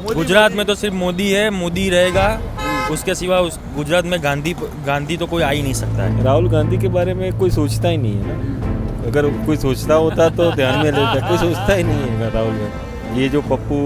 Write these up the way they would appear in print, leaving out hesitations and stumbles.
गुजरात में तो सिर्फ मोदी है, मोदी रहेगा। उसके सिवा उस गुजरात में गांधी तो कोई आ ही नहीं सकता है। राहुल गांधी के बारे में कोई सोचता ही नहीं है ना। अगर कोई सोचता होता तो ध्यान में लेता, कोई सोचता ही नहीं है राहुल गांधी। ये जो पप्पू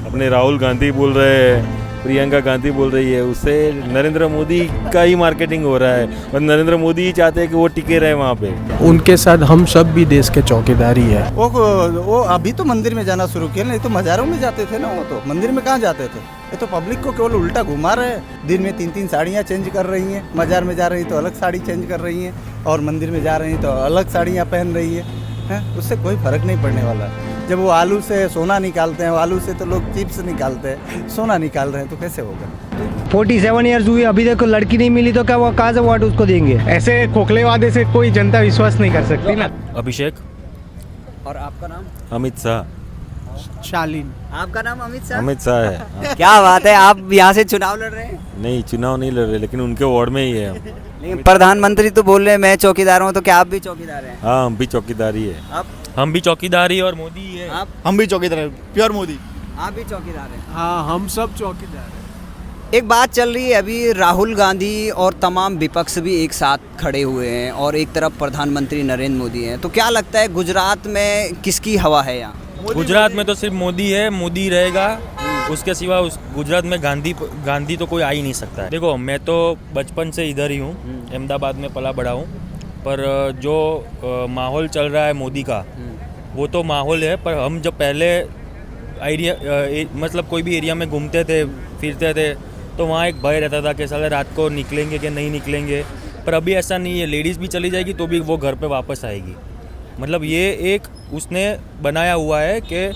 अपने राहुल गांधी बोल रहे हैं, प्रियंका गांधी बोल रही है, उससे नरेंद्र मोदी का ही मार्केटिंग हो रहा है और नरेंद्र मोदी ही चाहते हैं कि वो टिके रहे वहाँ पे। उनके साथ हम सब भी देश के चौकीदारी है। वो अभी तो मंदिर में जाना शुरू किया, नहीं तो मज़ारों में जाते थे ना। वो तो मंदिर में कहाँ जाते थे। ये तो पब्लिक को केवल उल्टा घुमा रहे हैं। दिन में 3-3 साड़ियाँ चेंज कर रही हैं। मज़ार में जा रही तो अलग साड़ी चेंज कर रही हैं और मंदिर में जा रही तो अलग साड़ियाँ पहन रही हैं। उससे कोई फर्क नहीं पड़ने वाला। जब वो आलू से सोना निकालते हैं, आलू से तो लोग चिप्स निकालते हैं, सोना निकाल रहे हैं, तो कैसे होगा। 47 ईयर्स हुई, अभी तक लड़की नहीं मिली, तो क्या वो कहाँ से वोट उसको देंगे। ऐसे खोखले वादे से कोई जनता विश्वास नहीं कर सकती ना। अभिषेक। और आपका नाम? अमित शाह। शालीन। आपका नाम अमित शाह? अमित शाह है। क्या बात है, आप यहाँ से चुनाव लड़ रहे हैं? नहीं, चुनाव नहीं लड़ रहे, लेकिन उनके वार्ड में ही है हम। लेकिन प्रधानमंत्री तो बोल रहे हैं मैं चौकीदार हूँ, तो क्या आप भी चौकीदार हैं? हाँ, हम भी चौकीदारी है। हम भी चौकीदारी और मोदी है। आप हम भी चौकीदार हैं, प्योर मोदी। आप भी चौकीदार हैं? हाँ, हम सब चौकीदार हैं। एक बात चल रही है अभी, राहुल गांधी और तमाम विपक्ष भी एक साथ खड़े हुए हैं और एक तरफ प्रधानमंत्री नरेंद्र मोदी हैं। तो क्या लगता है गुजरात में किसकी हवा है यहाँ? गुजरात में तो सिर्फ मोदी है, मोदी रहेगा। उसके सिवा उस गुजरात में गांधी तो कोई आ ही नहीं सकता है। देखो, मैं तो बचपन से इधर ही हूँ, अहमदाबाद में पला बड़ा हूँ, पर जो माहौल चल रहा है मोदी का, वो तो माहौल है। पर हम जब पहले एरिया मतलब कोई भी एरिया में घूमते थे, फिरते थे, तो वहाँ एक भय रहता था कि साले रात को निकलेंगे कि नहीं निकलेंगे। पर अभी ऐसा नहीं है, लेडीज़ भी चली जाएगी तो भी वो घर पे वापस आएगी। मतलब ये एक उसने बनाया हुआ है कि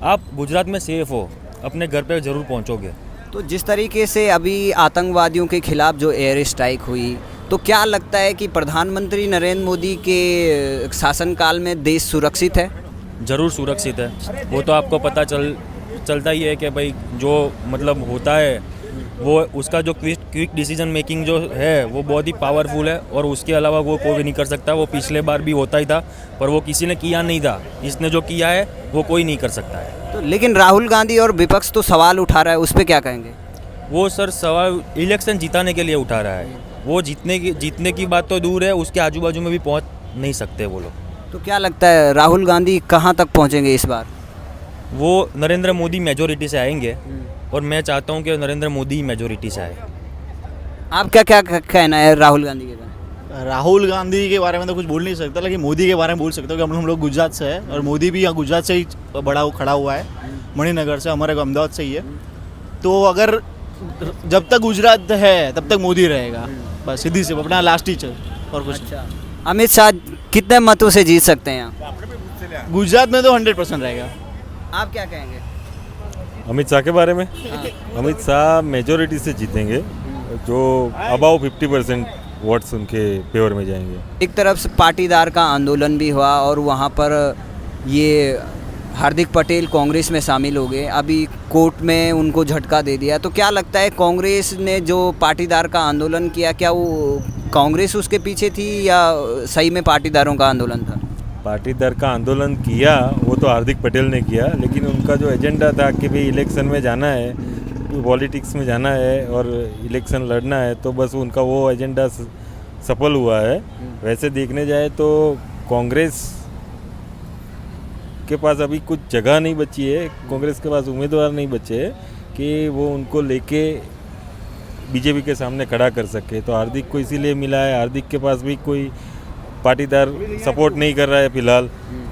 आप गुजरात में सेफ हो, अपने घर पे ज़रूर पहुँचोगे। तो जिस तरीके से अभी आतंकवादियों के खिलाफ जो एयर स्ट्राइक हुई, तो क्या लगता है कि प्रधानमंत्री नरेंद्र मोदी के शासनकाल में देश सुरक्षित है? ज़रूर सुरक्षित है। वो तो आपको पता चलता ही है कि भाई जो मतलब होता है वो उसका जो क्विक डिसीजन मेकिंग जो है वो बहुत ही पावरफुल है और उसके अलावा वो कोई नहीं कर सकता। वो पिछले बार भी होता ही था, पर वो किसी ने किया नहीं था। इसने जो किया है वो कोई नहीं कर सकता है। तो लेकिन राहुल गांधी और विपक्ष तो सवाल उठा रहा है, उस पर क्या कहेंगे? वो सर सवाल इलेक्शन जिताने के लिए उठा रहा है। वो जीतने की बात तो दूर है, उसके आजू बाजू में भी पहुंच नहीं सकते वो लोग। तो क्या लगता है राहुल गांधी कहाँ तक पहुँचेंगे इस बार? वो नरेंद्र मोदी मेजोरिटी से आएंगे और मैं चाहता हूँ कि नरेंद्र मोदी ही मेजोरिटी से आए। आप क्या कहना है राहुल गांधी के बारे में? राहुल गांधी के बारे में तो कुछ बोल नहीं सकता, लेकिन मोदी के बारे में बोल सकते हो कि हम लोग गुजरात से है और मोदी भी यहाँ गुजरात से ही खड़ा हुआ है, मणिनगर से, हमारे अहमदाबाद से ही है। तो अगर जब तक गुजरात है तब तक मोदी रहेगा, बस सीधी से अपना लास्ट टीचर और कुछ। अच्छा, अमित शाह कितने मतों से जीत सकते हैं यहाँ? गुजरात में तो 100% रहेगा। आप क्या कहेंगे? अमित शाह के बारे में? अमित शाह मेजोरिटी से जीतेंगे, जो अबाउ 50% वोट्स उनके फेवर में जाएंगे। एक तरफ से पाटीदार का आंदोलन भी हुआ और वहाँ पर ये हार्दिक पटेल कांग्रेस में शामिल हो गए, अभी कोर्ट में उनको झटका दे दिया। तो क्या लगता है कांग्रेस ने जो पाटीदार का आंदोलन किया, क्या वो कांग्रेस उसके पीछे थी या सही में पाटीदारों का आंदोलन था? पाटीदार का आंदोलन किया वो तो हार्दिक पटेल ने किया, लेकिन उनका जो एजेंडा था कि भाई इलेक्शन में जाना है, पॉलिटिक्स में जाना है और इलेक्शन लड़ना है, तो बस उनका वो एजेंडा सफल हुआ है। वैसे देखने जाए तो कांग्रेस के पास अभी कुछ जगह नहीं बची है, कांग्रेस के पास उम्मीदवार नहीं बचे हैं कि वो उनको लेके बीजेपी के सामने खड़ा कर सके। तो हार्दिक को इसीलिए मिला है। हार्दिक के पास भी कोई पाटीदार सपोर्ट नहीं कर रहा है फिलहाल,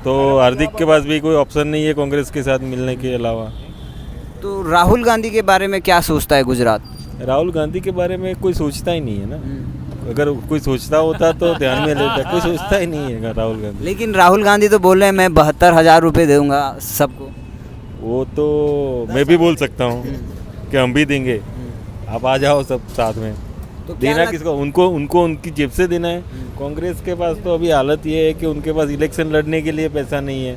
तो हार्दिक के पास भी कोई ऑप्शन नहीं है कांग्रेस के साथ मिलने के अलावा। तो राहुल गांधी के बारे में क्या सोचता है गुजरात? राहुल गांधी के बारे में कोई सोचता ही नहीं है ना। अगर कोई सोचता होता तो ध्यान में लेता, कोई सोचता ही नहीं है राहुल गांधी। लेकिन राहुल गांधी तो बोल रहे हैं मैं 72,000 रुपये दूंगा सबको। वो तो मैं भी बोल सकता हूँ कि हम भी देंगे, आप आ जाओ सब साथ में। तो देना किसको? उनको उनकी जेब से देना है। कांग्रेस के पास तो अभी हालत ये है कि उनके पास इलेक्शन लड़ने के लिए पैसा नहीं है,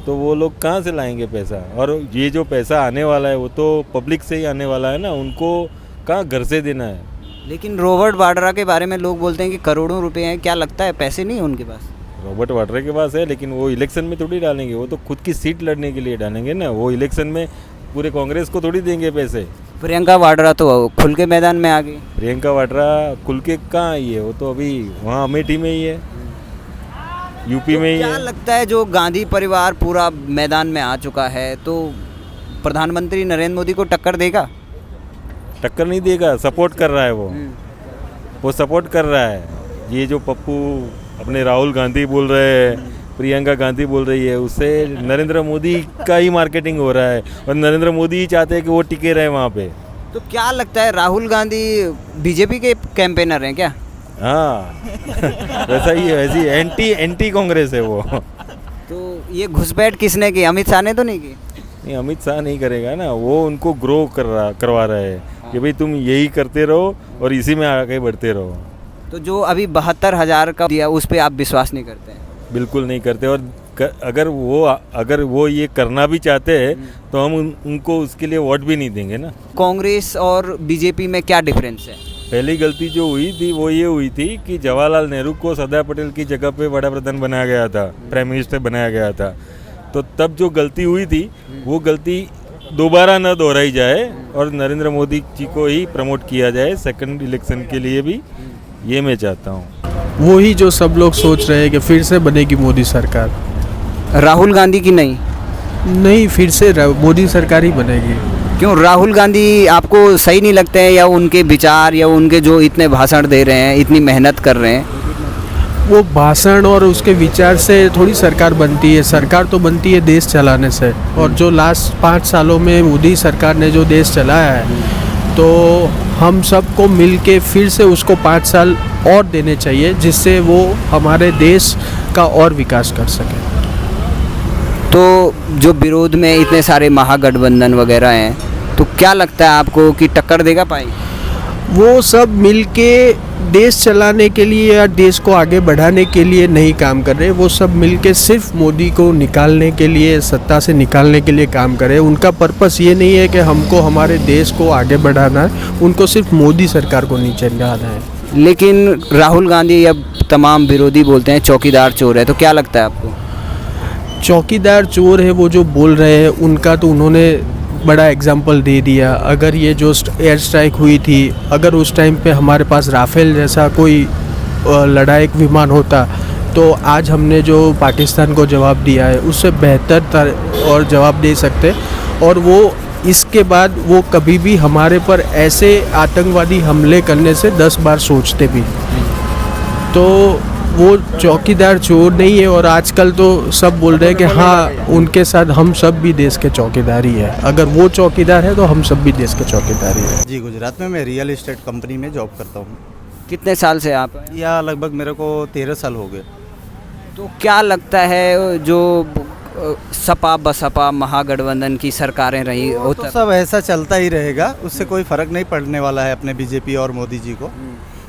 तो वो लोग कहाँ से लाएंगे पैसा? और ये जो पैसा आने वाला है वो तो पब्लिक से ही आने वाला है ना, उनको कहाँ घर से देना है। लेकिन रॉबर्ट वाड्रा के बारे में लोग बोलते हैं कि करोड़ों रुपए हैं, क्या लगता है पैसे नहीं है उनके पास? रॉबर्ट वाड्रा के पास है, लेकिन वो इलेक्शन में थोड़ी डालेंगे, वो तो खुद की सीट लड़ने के लिए डालेंगे ना। वो इलेक्शन में पूरे कांग्रेस को थोड़ी देंगे पैसे। प्रियंका वाड्रा तो खुल के मैदान में आ गई। प्रियंका वाड्रा खुल के कहाँ आई है, वो तो अभी वहाँ अमेठी में ही है, यूपी में ही क्या है। लगता है जो गांधी परिवार पूरा मैदान में आ चुका है तो प्रधानमंत्री नरेंद्र मोदी को टक्कर देगा? टक्कर नहीं देगा, सपोर्ट कर रहा है वो सपोर्ट कर रहा है। ये जो पप्पू अपने राहुल गांधी बोल रहे हैं, प्रियंका गांधी बोल रही है, उससे नरेंद्र मोदी का ही मार्केटिंग हो रहा है और नरेंद्र मोदी ही चाहते हैं कि वो टिके रहे वहाँ पे। तो क्या लगता है राहुल गांधी बीजेपी के कैंपेनर हैं क्या? हाँ वैसा ही है, वैसी एंटी कांग्रेस है वो। तो ये घुसपैठ किसने की? अमित शाह ने तो नहीं की? नहीं, अमित शाह नहीं करेगा ना, वो उनको ग्रो करवा रहा है कि भाई तुम यही करते रहो और इसी में आगे बढ़ते रहो। तो जो अभी 72,000 का दिया उस पर आप विश्वास नहीं करते हैं? बिल्कुल नहीं करते। और अगर वो ये करना भी चाहते हैं तो हम उनको उसके लिए वोट भी नहीं देंगे ना। कांग्रेस और बीजेपी में क्या डिफरेंस है? पहली गलती जो हुई थी वो ये हुई थी कि जवाहरलाल नेहरू को सरदार पटेल की जगह पे वड़ा प्रधान बनाया गया था, प्राइम मिनिस्टर बनाया गया था। तो तब जो गलती हुई थी वो गलती दोबारा न दोहराई जाए और नरेंद्र मोदी जी को ही प्रमोट किया जाए सेकंड इलेक्शन के लिए भी, ये मैं चाहता हूँ। वही जो सब लोग सोच रहे हैं कि फिर से बनेगी मोदी सरकार। राहुल गांधी की नहीं? नहीं, फिर से मोदी सरकार ही बनेगी। क्यों राहुल गांधी आपको सही नहीं लगते हैं, या उनके विचार या उनके जो इतने भाषण दे रहे हैं, इतनी मेहनत कर रहे हैं? वो भाषण और उसके विचार से थोड़ी सरकार बनती है। सरकार तो बनती है देश चलाने से, और जो लास्ट 5 सालों में मोदी सरकार ने जो देश चलाया है, तो हम सबको मिलके फिर से उसको 5 साल और देने चाहिए, जिससे वो हमारे देश का और विकास कर सके। तो जो विरोध में इतने सारे महागठबंधन वगैरह हैं, तो क्या लगता है आपको कि टक्कर देगा पाई? वो सब मिलके देश चलाने के लिए या देश को आगे बढ़ाने के लिए नहीं काम कर रहे। वो सब मिलके सिर्फ मोदी को निकालने के लिए, सत्ता से निकालने के लिए काम कर रहे हैं। उनका पर्पस ये नहीं है कि हमको हमारे देश को आगे बढ़ाना है, उनको सिर्फ मोदी सरकार को नीचे लाना है। लेकिन राहुल गांधी या तमाम विरोधी बोलते हैं चौकीदार चोर है, तो क्या लगता है आपको? चौकीदार चोर है वो जो बोल रहे हैं, उनका तो उन्होंने बड़ा एग्जाम्पल दे दिया। अगर ये जो एयर स्ट्राइक हुई थी, अगर उस टाइम पे हमारे पास राफेल जैसा कोई लड़ाकू विमान होता, तो आज हमने जो पाकिस्तान को जवाब दिया है उससे बेहतर और जवाब दे सकते। और वो इसके बाद वो कभी भी हमारे पर ऐसे आतंकवादी हमले करने से 10 बार सोचते भी। तो वो चौकीदार चोर नहीं है। और आजकल तो सब बोल रहे हैं कि हाँ, उनके साथ हम सब भी देश के चौकीदार ही है। अगर वो चौकीदार है तो हम सब भी देश के चौकीदार ही है। जी, गुजरात में मैं रियल एस्टेट कंपनी में जॉब करता हूँ। कितने साल से आप? या लगभग मेरे को 13 साल हो गए। तो क्या लगता है जो सपा बसपा महागठबंधन की सरकारें रही तो सब ऐसा चलता ही रहेगा, उससे कोई फ़र्क नहीं पड़ने वाला है अपने बीजेपी और मोदी जी को।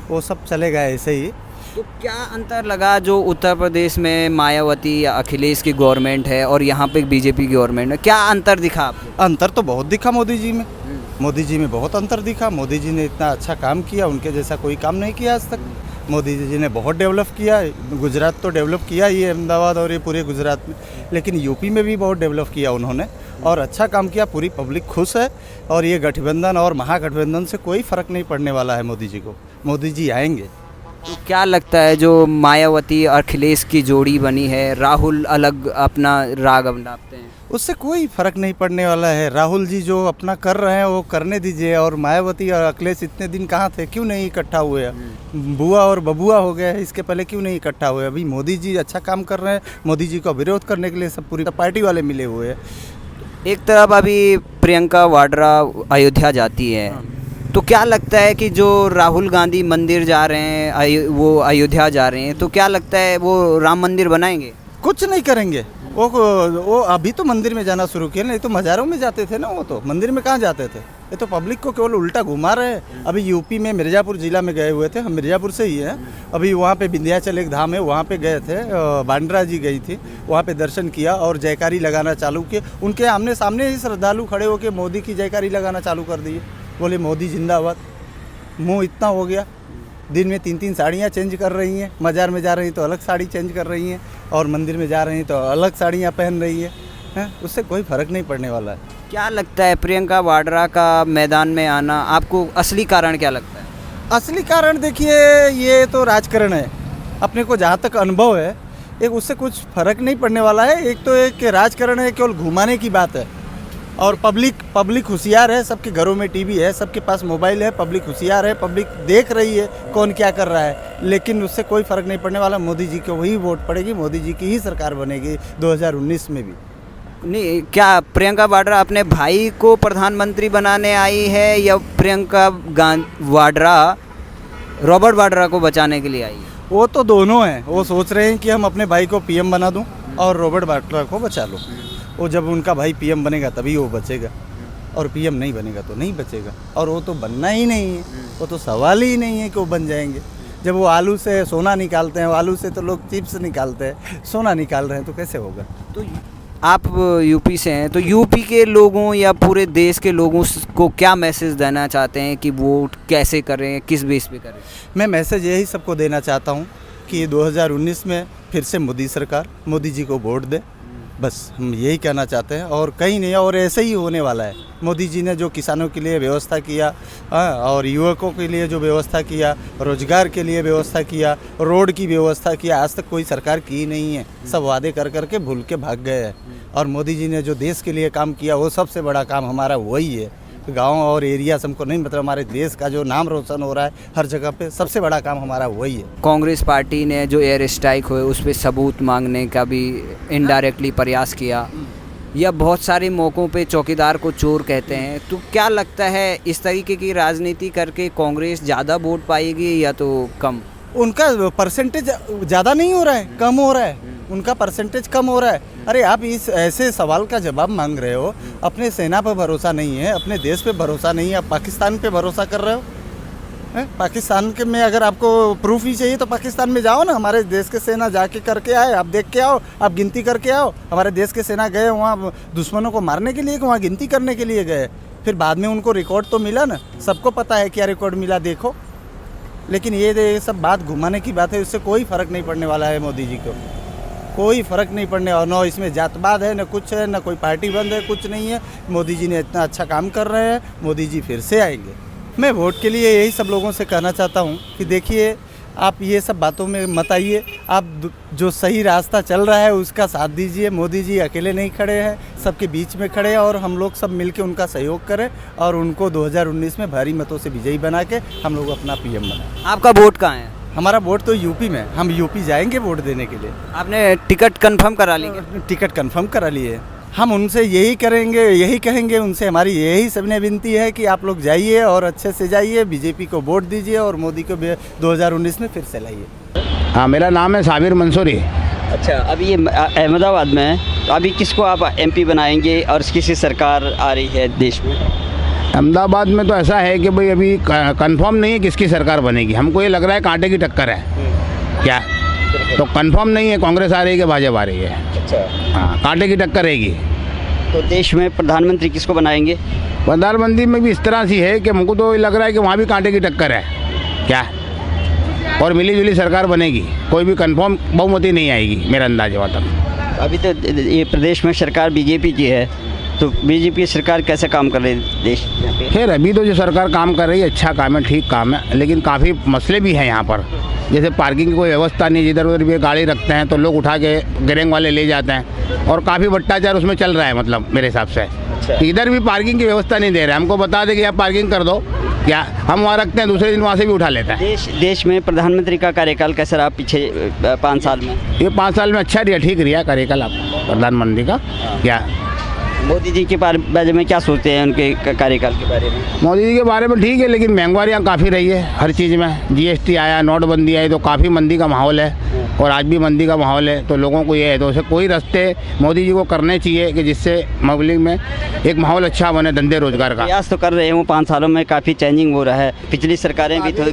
वो सब चलेगा ऐसे ही। तो क्या अंतर लगा जो उत्तर प्रदेश में मायावती या अखिलेश की गवर्नमेंट है और यहाँ पे बीजेपी की गवर्नमेंट है, क्या अंतर दिखा आपको? अंतर तो बहुत दिखा मोदी जी में। मोदी जी में बहुत अंतर दिखा। मोदी जी ने इतना अच्छा काम किया, उनके जैसा कोई काम नहीं किया आज तक। मोदी जी ने बहुत डेवलप किया। गुजरात तो डेवलप किया ही है, अहमदाबाद और ये पूरे गुजरात में, लेकिन यूपी में भी बहुत डेवलप किया उन्होंने और अच्छा काम किया। पूरी पब्लिक खुश है और ये गठबंधन और महागठबंधन से कोई फ़र्क नहीं पड़ने वाला है मोदी जी को। मोदी जी आएंगे। तो क्या लगता है जो मायावती और अखिलेश की जोड़ी बनी है, राहुल अलग अपना राग अपनाते हैं, उससे कोई फ़र्क नहीं पड़ने वाला है। राहुल जी जो अपना कर रहे हैं वो करने दीजिए। और मायावती और अखिलेश इतने दिन कहाँ थे, क्यों नहीं इकट्ठा हुए? बुआ और बबुआ हो गए, इसके पहले क्यों नहीं इकट्ठा हुए? अभी मोदी जी अच्छा काम कर रहे हैं, मोदी जी का विरोध करने के लिए सब पूरी पार्टी वाले मिले हुए हैं। एक तरफ अभी प्रियंका वाड्रा अयोध्या जाती है, तो क्या लगता है कि जो राहुल गांधी मंदिर जा रहे हैं, वो अयोध्या जा रहे हैं, तो क्या लगता है वो राम मंदिर बनाएंगे? कुछ नहीं करेंगे। वो अभी तो मंदिर में जाना शुरू किया, नहीं तो मज़ारों में जाते थे ना। वो तो मंदिर में कहाँ जाते थे? ये तो पब्लिक को केवल उल्टा घुमा रहे हैं। अभी यूपी में मिर्ज़ापुर ज़िला में गए हुए थे, हम मिर्ज़ापुर से ही हैं। अभी वहाँ पे विंध्याचल एक धाम है, वहाँ पे गए थे। बांड्रा जी गई थी, वहाँ पे दर्शन किया और जयकारी लगाना चालू किए। उनके आमने सामने ही श्रद्धालु खड़े होकर मोदी की जयकारी लगाना चालू कर दिए। बोले मोदी जिंदाबाद। मुँह इतना हो गया, दिन में 3-3 साड़ियाँ चेंज कर रही हैं। बाज़ार में जा रही तो अलग साड़ी चेंज कर रही हैं और मंदिर में जा रही तो अलग साड़ियाँ पहन रही हैं। उससे कोई फ़र्क नहीं पड़ने वाला है। क्या लगता है प्रियंका वाड्रा का मैदान में आना, आपको असली कारण क्या लगता है? असली कारण देखिए, ये तो राजकारण है। अपने को जहाँ तक अनुभव है, एक उससे कुछ फर्क नहीं पड़ने वाला है। एक तो एक राजकारण है, केवल घुमाने की बात है। और पब्लिक होशियार है, सबके घरों में टीवी है, सबके पास मोबाइल है, पब्लिक होशियार है, पब्लिक देख रही है कौन क्या कर रहा है। लेकिन उससे कोई फ़र्क नहीं पड़ने वाला। मोदी जी को वही वोट पड़ेगी, मोदी जी की ही सरकार बनेगी 2019 में भी। नहीं, क्या प्रियंका वाड्रा अपने भाई को प्रधानमंत्री बनाने आई है या प्रियंका वाड्रा रॉबर्ट वाड्रा को बचाने के लिए आई है? वो तो दोनों हैं। वो सोच रहे हैं कि हम अपने भाई को पीएम बना दूं और रॉबर्ट वाड्रा को बचा लो। वो जब उनका भाई पीएम बनेगा तभी वो बचेगा, और पीएम नहीं बनेगा तो नहीं बचेगा। और वो तो बनना ही नहीं है, वो तो सवाल ही नहीं है कि वो बन जाएंगे। जब वो आलू से सोना निकालते हैं, आलू से तो लोग चिप्स निकालते हैं, सोना निकाल रहे हैं, तो कैसे होगा? तो आप यूपी से हैं, तो यूपी के लोगों या पूरे देश के लोगों को क्या मैसेज देना चाहते हैं कि वोट कैसे करें, किस बेस पे करें? मैं मैसेज यही सबको देना चाहता हूँ कि 2019 में फिर से मोदी सरकार, मोदी जी को वोट दे। बस हम यही कहना चाहते हैं, और कहीं नहीं। और ऐसे ही होने वाला है। मोदी जी ने जो किसानों के लिए व्यवस्था किया, और युवकों के लिए जो व्यवस्था किया, रोजगार के लिए व्यवस्था किया, रोड की व्यवस्था किया, आज तक कोई सरकार की नहीं है। सब वादे कर करके भूल के भाग गए हैं। और मोदी जी ने जो देश के लिए काम किया, वो सबसे बड़ा काम हमारा वही है। गांव और एरिया हमको नहीं, मतलब हमारे देश का जो नाम रोशन हो रहा है हर जगह पे, सबसे बड़ा काम हमारा वही है। कांग्रेस पार्टी ने जो एयर स्ट्राइक हुए उस पर सबूत मांगने का भी इनडायरेक्टली प्रयास किया, या बहुत सारे मौक़ों पे चौकीदार को चोर कहते हैं। तो क्या लगता है, इस तरीके की राजनीति करके कांग्रेस ज़्यादा वोट पाएगी या तो कम? उनका परसेंटेज ज़्यादा नहीं हो रहा है, कम हो रहा है। उनका परसेंटेज कम हो रहा है। अरे आप इस ऐसे सवाल का जवाब मांग रहे हो, अपने सेना पर भरोसा नहीं है, अपने देश पे भरोसा नहीं है, आप पाकिस्तान पे भरोसा कर रहे हो। पाकिस्तान के में अगर आपको प्रूफ ही चाहिए तो पाकिस्तान में जाओ ना, हमारे देश के सेना जाके करके आए, आप देख के आओ, आप गिनती करके आओ। हमारे देश के सेना गए वहाँ दुश्मनों को मारने के लिए, वहाँ गिनती करने के लिए गए। फिर बाद में उनको रिकॉर्ड तो मिला ना, सबको पता है क्या रिकॉर्ड मिला, देखो। लेकिन ये सब बात घुमाने की बात है, उससे कोई फ़र्क नहीं पड़ने वाला है मोदी जी को, कोई फ़र्क नहीं पड़ने। और न इसमें जातवाद है, न कुछ है, न कोई पार्टी बंद है, कुछ नहीं है। मोदी जी ने इतना अच्छा काम कर रहे हैं, मोदी जी फिर से आएंगे। मैं वोट के लिए यही सब लोगों से कहना चाहता हूँ कि देखिए, आप ये सब बातों में मत आइए। आप जो सही रास्ता चल रहा है उसका साथ दीजिए। मोदी जी अकेले नहीं खड़े हैं, सबके बीच में खड़े हैं, और हम लोग सब मिलके उनका सहयोग करें और उनको 2019 में भारी मतों से विजयी बना के हम लोग अपना पीएम बनाएं। आपका वोट कहाँ है? हमारा वोट तो यूपी में, हम यूपी जाएंगे वोट देने के लिए। आपने टिकट कंफर्म करा ली क्या? टिकट कंफर्म करा लिए। हम उनसे यही करेंगे, यही कहेंगे उनसे, हमारी यही सबने विनती है कि आप लोग जाइए और अच्छे से जाइए, बीजेपी को वोट दीजिए और मोदी को 2019 में फिर से लाइए। हाँ, मेरा नाम है साबिर मंसूरी। अच्छा, अभी ये अहमदाबाद में है, तो अभी किसको आप एमपी बनाएंगे और किसी सरकार आ रही है देश में? अहमदाबाद में तो ऐसा है कि भाई अभी कंफर्म नहीं है किसकी सरकार बनेगी। हमको ये लग रहा है कांटे की टक्कर है। क्या? तो कंफर्म नहीं है कांग्रेस आ रही है कि भाजपा आ रही है। अच्छा, हाँ, कांटे की टक्कर रहेगी। तो देश में प्रधानमंत्री किसको बनाएंगे? प्रधानमंत्री में भी इस तरह सी है कि हमको तो लग रहा है कि वहाँ भी कांटे की टक्कर है। क्या? और मिली जुली सरकार बनेगी, कोई भी कंफर्म बहुमती नहीं आएगी, मेरा अंदाज है तक। अभी तो ये प्रदेश में सरकार बीजेपी की है, तो बीजेपी सरकार कैसे काम कर रही है देश यहाँ पे? खैर, अभी तो जो सरकार काम कर रही है अच्छा काम है, ठीक काम है, लेकिन काफ़ी मसले भी हैं यहाँ पर। जैसे पार्किंग की कोई व्यवस्था नहीं, जिधर उधर भी गाड़ी रखते हैं तो लोग उठा के गैरेंग वाले ले जाते हैं, और काफ़ी भ्रष्टाचार उसमें चल रहा है, मतलब मेरे हिसाब से। अच्छा। इधर भी पार्किंग की व्यवस्था नहीं दे रहे, हमको बता दे कि आप पार्किंग कर दो, क्या हम वहाँ रखते हैं, दूसरे दिन वहाँ से भी उठा लेते हैं। देश में प्रधानमंत्री का कार्यकाल कैसा रहा पिछले 5 साल में? ये 5 साल में अच्छा रिया, ठीक रिया कार्यकाल आप प्रधानमंत्री का। क्या मोदी जी के बारे में क्या सोचते हैं, उनके कार्यकाल के बारे में? मोदी जी के बारे में ठीक है, लेकिन महंगाई यहाँ काफ़ी रही है हर चीज़ में। जीएसटी आया, नोटबंदी आई, तो काफ़ी मंदी का माहौल है, और आज भी मंदी का माहौल है। तो लोगों को ये है, तो उसे कोई रास्ते मोदी जी को करने चाहिए कि जिससे पब्लिक में एक माहौल अच्छा बने, धंधे रोजगार का। प्रयास तो कर रहे हैं, 5 सालों में काफ़ी चेंजिंग हो रहा है। पिछली सरकारें भी तो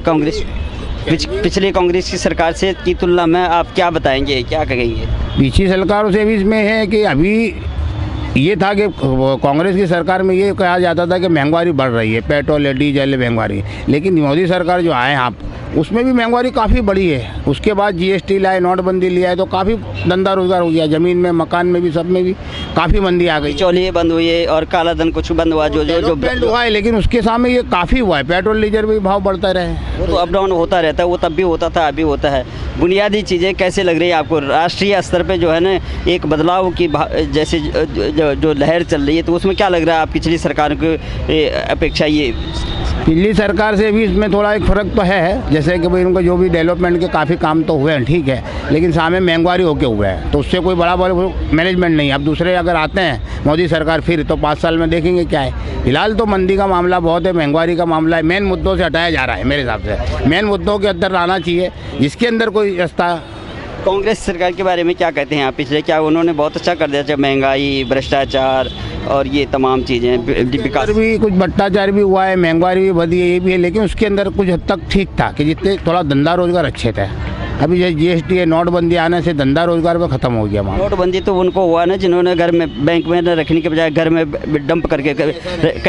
पिछली कांग्रेस की सरकार से की तुलना में आप क्या बताएंगे, क्या कहेंगे? पिछली सरकारों से भी इसमें है कि अभी ये था कि कांग्रेस की सरकार में ये कहा जाता था कि महंगाई बढ़ रही है, पेट्रोल है, डीजल है, महंगाई। लेकिन मोदी सरकार जो आए आप, उसमें भी महंगाई काफ़ी बढ़ी है। उसके बाद जीएसटी लाए, नोटबंदी लिया है, तो काफ़ी धंधा रोजगार हो गया, ज़मीन में, मकान में भी, सब में भी काफ़ी मंदी आ गई। बिचौलिए बंद हुए और काला धन कुछ बंद हुआ, जो बंद हुआ है, लेकिन उसके सामने ये काफ़ी हुआ है। पेट्रोल डीजल भी भाव बढ़ता रहे, वो तो अप डाउन होता रहता है, वो तब भी होता था, अभी होता है। बुनियादी चीज़ें कैसे लग रही है आपको? राष्ट्रीय स्तर पे जो है ना एक बदलाव की जैसे जो लहर चल रही है, तो उसमें क्या लग रहा है आप पिछली सरकार की अपेक्षा? ये पिछली सरकार से भी इसमें थोड़ा एक फ़र्क तो है, जैसे कि भाई उनको जो भी डेवलपमेंट के काफ़ी काम तो हुए हैं, ठीक है, लेकिन सामने महंगाई होके हुए है, तो उससे कोई बड़ा मैनेजमेंट नहीं। अब दूसरे अगर आते हैं मोदी सरकार फिर, तो 5 साल में देखेंगे क्या है। फिलहाल तो मंदी का मामला बहुत है, महंगाई का मामला है, मेन मुद्दों से हटाया जा रहा है मेरे हिसाब से। मेन मुद्दों के अंदर आना चाहिए, जिसके अंदर कोई रास्ता। कांग्रेस सरकार के बारे में क्या कहते हैं आप? पिछले क्या उन्होंने बहुत अच्छा कर दिया, जब महंगाई, भ्रष्टाचार और ये तमाम चीज़ें, विकास भी कुछ भ्रष्टाचार भी हुआ है, महंगाई भी बढ़ी है, ये भी है, लेकिन उसके अंदर कुछ हद तक ठीक था कि जितने थोड़ा धंधा रोजगार अच्छे थे। अभी जो जीएसटी है, नोटबंदी आने से धंधा रोजगार में ख़त्म हो गया। नोटबंदी तो उनको हुआ ना जिन्होंने घर में, बैंक में न रखने के बजाय घर में डंप करके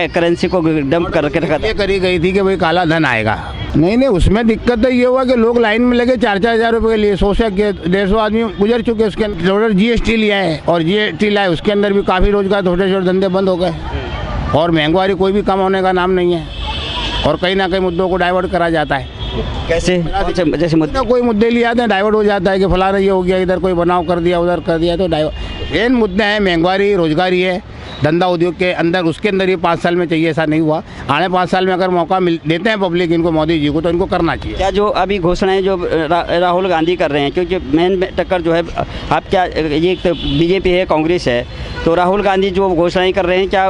करेंसी को डंप करके रखा था। करी गई थी कि भाई काला धन आएगा। नहीं, उसमें दिक्कत तो ये हुआ कि लोग लाइन में लगे 4-4 हज़ार रुपये के लिए। 100 से 150 आदमी गुजर चुके, उसके अंदर जीएसटी लिया है और जीएसटी लाए, उसके अंदर भी काफ़ी रोजगार, छोटे छोटे धंधे बंद हो गए और महंगाई कोई भी कम होने का नाम नहीं है और कहीं ना कहीं मुद्दों को डाइवर्ट करा जाता है। कैसे? जैसे कोई मुद्दे लिए आते हैं, डाइवर्ट हो जाता है कि फलाना ये हो गया, इधर कोई बनाव कर दिया, उधर कर दिया, तो डाइवर्ट। मेन मुद्दे हैं महंगाई, रोजगारी है, धंधा उद्योग के अंदर, उसके अंदर ये 5 साल में चाहिए, ऐसा नहीं हुआ। आने 5 साल में अगर मौका देते हैं पब्लिक इनको, मोदी जी को, तो इनको करना चाहिए। क्या जो अभी घोषणाएं जो राहुल गांधी कर रहे हैं, क्योंकि मेन टक्कर जो है आप क्या, ये तो बीजेपी है, कांग्रेस है, तो राहुल गांधी जो घोषणाएं कर रहे हैं, क्या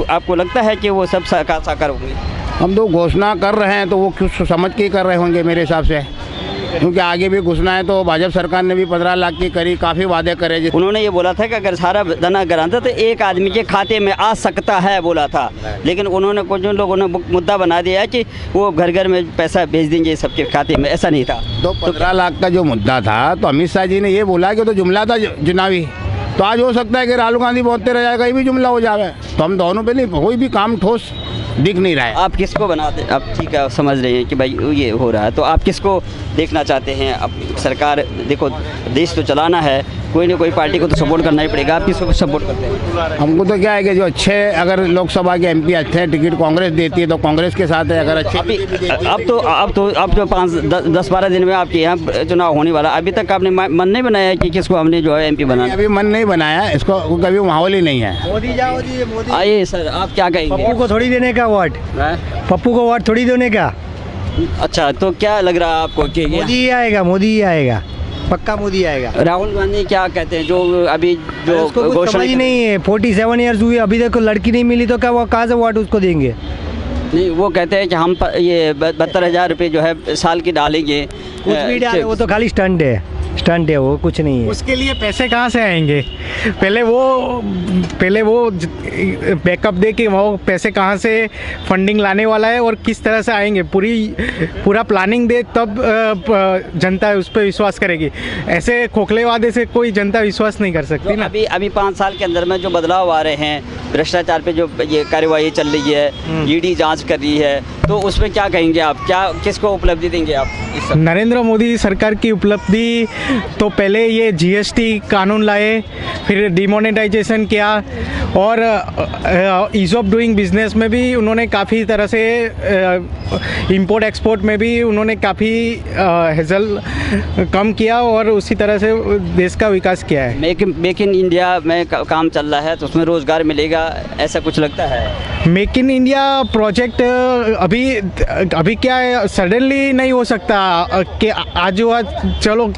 आपको लगता है कि वो सब साकार होंगे? हम तो घोषणा कर रहे हैं तो वो कुछ समझ के ही कर रहे होंगे मेरे हिसाब से, क्योंकि आगे भी घोषणा है। तो भाजपा सरकार ने भी 15 लाख की करी, काफ़ी वादे करे। उन्होंने ये बोला था कि अगर सारा धन अगर आता तो एक आदमी के खाते में आ सकता है, बोला था, लेकिन उन्होंने कुछ लोगों ने मुद्दा बना दिया कि वो घर घर में पैसा भेज देंगे सबके खाते में, ऐसा नहीं था। तो 15 लाख का जो मुद्दा था, तो अमित शाह जी ने ये बोला कि तो जुमला था चुनावी, तो आज हो सकता है कि राहुल गांधी बोलते रह जाएगा, ये भी जुमला हो जाए। तो हम दोनों पे नहीं, कोई भी काम ठोस दिख नहीं रहा है। आप किसको बनाते, आप ठीक है समझ रहे हैं कि भाई ये हो रहा है, तो आप किसको देखना चाहते हैं? अब सरकार, देखो देश तो चलाना है, कोई ना कोई पार्टी को तो सपोर्ट करना ही पड़ेगा। आप किसको सपोर्ट करते हैं? हमको तो क्या है कि जो अच्छे, अगर लोकसभा के एमपी अच्छे हैं, टिकट कांग्रेस देती है तो कांग्रेस के साथ है। अगर अच्छे अब तो 5-10-12 दिन में आपके यहाँ चुनाव होने वाला, अभी तक आपने मन नहीं बनाया है कि किसको हमने जो है एमपी बनाना? अभी मन नहीं बनाया इसको, कभी माहौल ही नहीं है। मोदी जाओ जी, मोदी। आइए सर, आप क्या कहेंगे? पप्पू को थोड़ी देने का वोट, पप्पू को वोट थोड़ी देने का। अच्छा, तो क्या लग रहा है आपको कि मोदी ही आएगा, मोदी ही आएगा, पक्का मोदी आएगा। राहुल गांधी क्या कहते हैं, जो अभी जो घोषणा ही नहीं है, 47 ईयर्स हुई, अभी तक लड़की नहीं मिली, तो क्या वो कहाँ से वोट उसको देंगे? नहीं, वो कहते हैं कि हम ये 72,000 रुपये जो है साल की डालेंगे। कुछ भी डाले, वो तो खाली स्टंट है, वो कुछ नहीं है। उसके लिए पैसे कहाँ से आएंगे? पहले वो बैकअप दे कि वो पैसे कहाँ से फंडिंग लाने वाला है और किस तरह से आएंगे, पूरा प्लानिंग दे, तब जनता उस पर विश्वास करेगी। ऐसे खोखले वादे से कोई जनता विश्वास नहीं कर सकती ना। अभी 5 साल के अंदर में जो बदलाव आ रहे हैं, भ्रष्टाचार पे जो ये कार्यवाही चल रही है, ईडी जांच कर रही है, तो उसमें क्या कहेंगे आप? क्या किसको उपलब्धि देंगे आप? नरेंद्र मोदी सरकार की उपलब्धि तो पहले ये जीएसटी कानून लाए, फिर डिमोनेटाइजेशन किया और ईज ऑफ डूइंग बिजनेस में भी उन्होंने काफ़ी तरह से, इंपोर्ट एक्सपोर्ट में भी उन्होंने काफ़ी हेजल कम किया और उसी तरह से देश का विकास किया है। मेक इन इंडिया में काम चल रहा है, तो उसमें रोज़गार मिलेगा, ऐसा कुछ लगता है? मेक इन इंडिया प्रोजेक्ट अभी क्या है, सडनली नहीं हो सकता कि आज चलो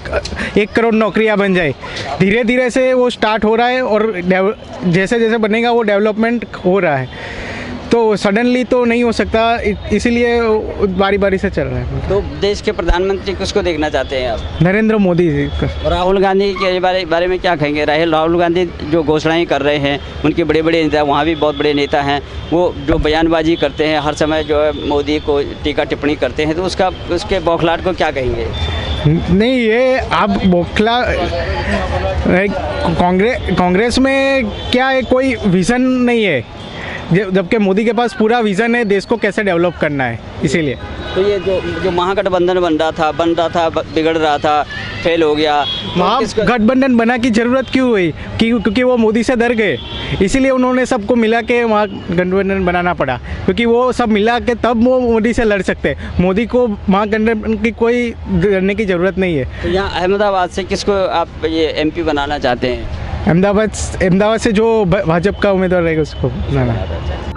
1 करोड़ नौकरियां बन जाए। धीरे धीरे से वो स्टार्ट हो रहा है और जैसे जैसे बनेगा वो डेवलपमेंट हो रहा है, तो सडनली तो नहीं हो सकता, इसीलिए बारी बारी से चल रहा है। तो देश के प्रधानमंत्री किसको देखना चाहते हैं आप? नरेंद्र मोदी जी। राहुल गांधी के बारे में क्या कहेंगे? राहुल गांधी जो घोषणाएं कर रहे हैं, उनके बड़े बड़े नेता, वहाँ भी बहुत बड़े नेता हैं, वो जो बयानबाजी करते हैं, हर समय जो है मोदी को टीका टिप्पणी करते हैं, तो उसके बौखलाहट को क्या कहेंगे? नहीं, ये आप बौखला कांग्रेस में क्या है, कोई विज़न नहीं है, जबकि मोदी के पास पूरा विज़न है देश को कैसे डेवलप करना है, इसीलिए। तो ये जो महागठबंधन बन रहा था, बिगड़ रहा था, फेल हो गया, महागठबंधन बना की जरूरत क्यों हुई? क्योंकि वो मोदी से डर गए, इसीलिए उन्होंने सबको मिला के महागठबंधन बनाना पड़ा, क्योंकि वो सब मिला के तब वो मोदी से लड़ सकते। मोदी को महागठबंधन की कोई लड़ने की ज़रूरत नहीं है। तो यहाँ अहमदाबाद से किसको आप ये एमपी बनाना चाहते हैं? अहमदाबाद से जो भाजपा का उम्मीदवार रहेगा उसको बनाना।